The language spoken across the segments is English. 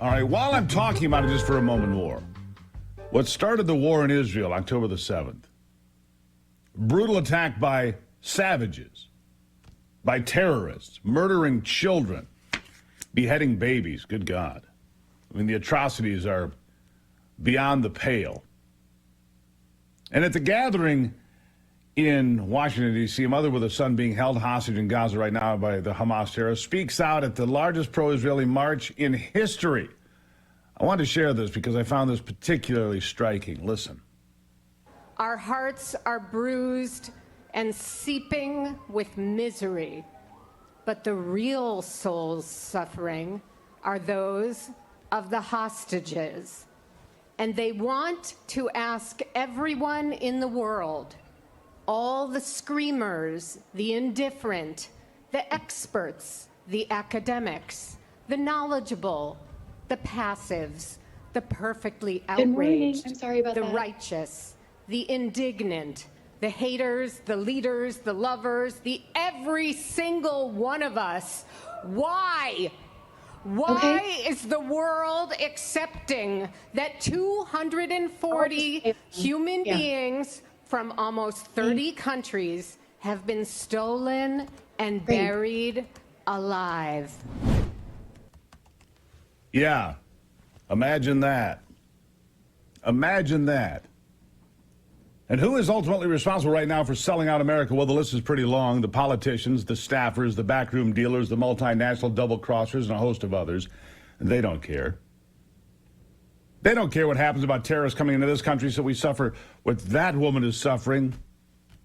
All right, while I'm talking about it just for a moment more, what started the war in Israel October the 7th, brutal attack by savages, by terrorists, murdering children, beheading babies, good God. I mean, the atrocities are beyond the pale. And at the gathering in Washington, D.C., a mother with a son being held hostage in Gaza right now by the Hamas terrorists speaks out at the largest pro-Israeli march in history. I wanted to share this because I found this particularly striking. Listen. Our hearts are bruised and seeping with misery, but the real souls suffering are those of the hostages. And they want to ask everyone in the world, all the screamers, the indifferent, the experts, the academics, the knowledgeable, the passives, the perfectly outraged, I'm sorry about the that. righteous, the indignant, the haters, the leaders, the lovers, the every single one of us. Why? Why is the world accepting that 240 human beings from almost 30 countries have been stolen and buried alive? Yeah, imagine that. Imagine that. And who is ultimately responsible right now for selling out America? Well, the list is pretty long. The politicians, the staffers, the backroom dealers, the multinational double-crossers, and a host of others. They don't care. They don't care what happens about terrorists coming into this country, so we suffer what that woman is suffering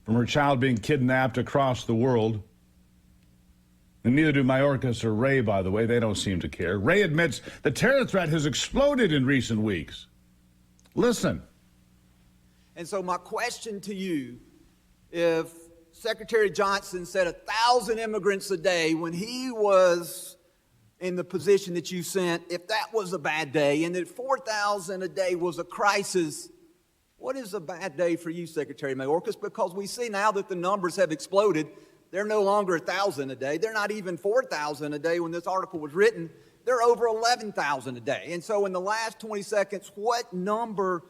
from her child being kidnapped across the world. And neither do Mayorkas or Ray, by the way. They don't seem to care. Ray admits the terror threat has exploded in recent weeks. Listen. And so my question to you, if Secretary Johnson said 1,000 immigrants a day when he was in the position that you sent, if that was a bad day, and that 4,000 a day was a crisis, what is a bad day for you, Secretary Mayorkas? Because we see now that the numbers have exploded. They're no longer 1,000 a day. They're not even 4,000 a day when this article was written. They're over 11,000 a day. And so in the last 20 seconds, what number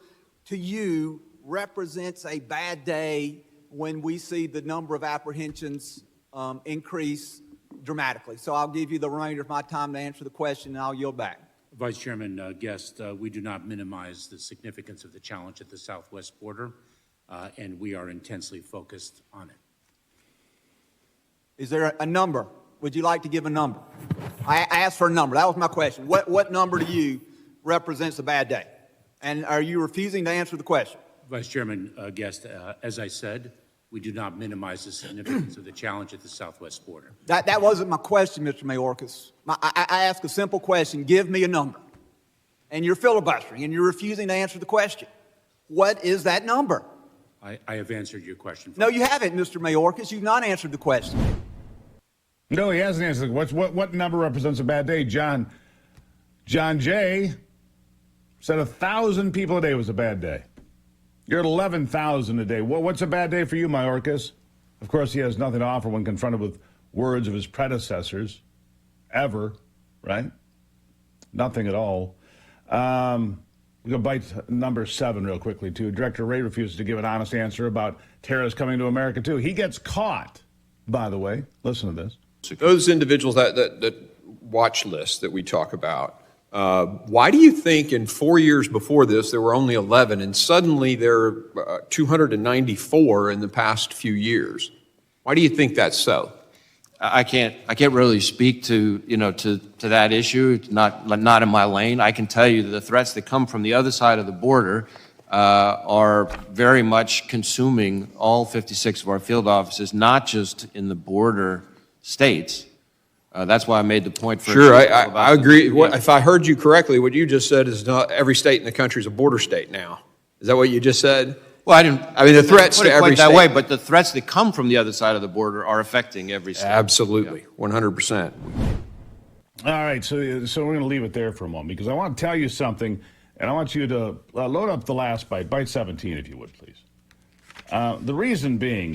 to you represents a bad day when we see the number of apprehensions increase dramatically? So I'll give you the remainder of my time to answer the question, and I'll yield back. Vice Chairman Guest, we do not minimize the significance of the challenge at the southwest border, and we are intensely focused on it. Is there a number? Would you like to give a number? I asked for a number. That was my question. What number to you represents a bad day? And are you refusing to answer the question? Vice Chairman Guest, as I said, we do not minimize the significance of the challenge at the southwest border. That wasn't my question, Mr. Mayorkas. I asked a simple question. Give me a number. And you're filibustering, and you're refusing to answer the question. What is that number? I have answered your question. No, you haven't, Mr. Mayorkas. You've not answered the question. No, he hasn't answered. What number represents a bad day? John Jay said 1,000 people a day was a bad day. You're at 11,000 a day. What's a bad day for you, Mayorkas? Of course, he has nothing to offer when confronted with words of his predecessors. Ever, right? Nothing at all. We'll go bite number 7 real quickly, too. Director Ray refuses to give an honest answer about terrorists coming to America, too. He gets caught, by the way. Listen to this. Those individuals, that watch list that we talk about, why do you think in 4 years before this there were only 11 and suddenly there are 294 in the past few years? Why do you think that's so? I can't really speak to that issue. It's not in my lane. I can tell you that the threats that come from the other side of the border are very much consuming all 56 of our field offices, not just in the border states. That's why I made the point. Sure, I agree. If I heard you correctly, what you just said is not every state in the country is a border state now. Is that what you just said? Well, I didn't. I mean, the threats to every that state. way, but the threats that come from the other side of the border are affecting every state. Absolutely, 100%. All right, so we're going to leave it there for a moment because I want to tell you something, and I want you to load up the last bite 17, if you would, please. The reason being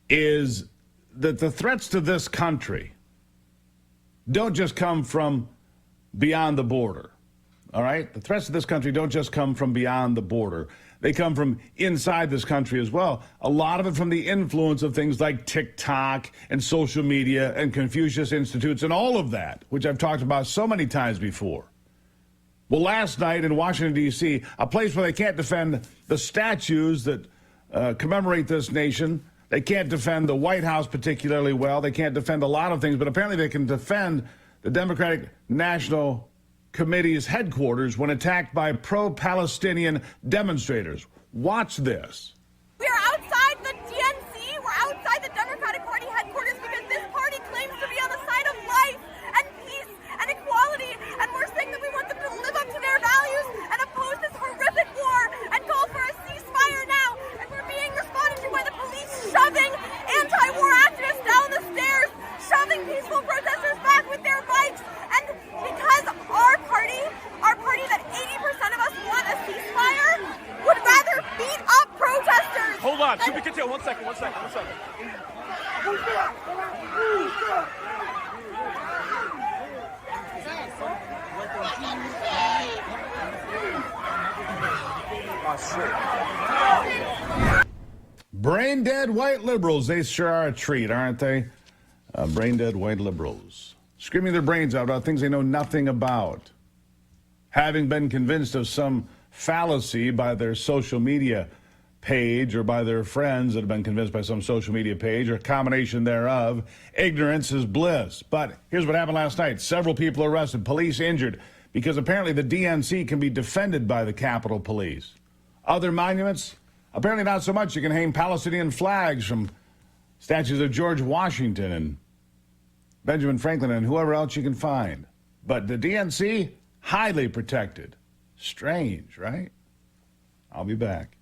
is that the threats to this country don't just come from beyond the border. All right? The threats to this country don't just come from beyond the border. They come from inside this country as well. A lot of it from the influence of things like TikTok and social media and Confucius Institutes and all of that, which I've talked about so many times before. Well, last night in Washington, D.C., a place where they can't defend the statues that commemorate this nation. They can't defend the White House particularly well. They can't defend a lot of things, but apparently they can defend the Democratic National Committee's headquarters when attacked by pro-Palestinian demonstrators. Watch this. We are outside the DNC. We're outside the Democratic Party headquarters because this party claims to be on the side of life and peace and equality. And we're saying that we want them to live up to their values and oppose this horrific war and call for a ceasefire now. And we're being responded to by the police shoving anti-war activists down the stairs, shoving peaceful protesters back with their bikes. And because our party that 80% of us want a ceasefire, would rather beat up protesters. Hold on, to be continued. One second. Brain dead white liberals, they sure are a treat, aren't they? Brain dead white liberals. Screaming their brains out about things they know nothing about. Having been convinced of some fallacy by their social media page or by their friends that have been convinced by some social media page or a combination thereof, ignorance is bliss. But here's what happened last night. Several people arrested, police injured, because apparently the DNC can be defended by the Capitol Police. Other monuments? Apparently not so much. You can hang Palestinian flags from statues of George Washington and Benjamin Franklin and whoever else you can find. But the DNC, highly protected. Strange, right? I'll be back.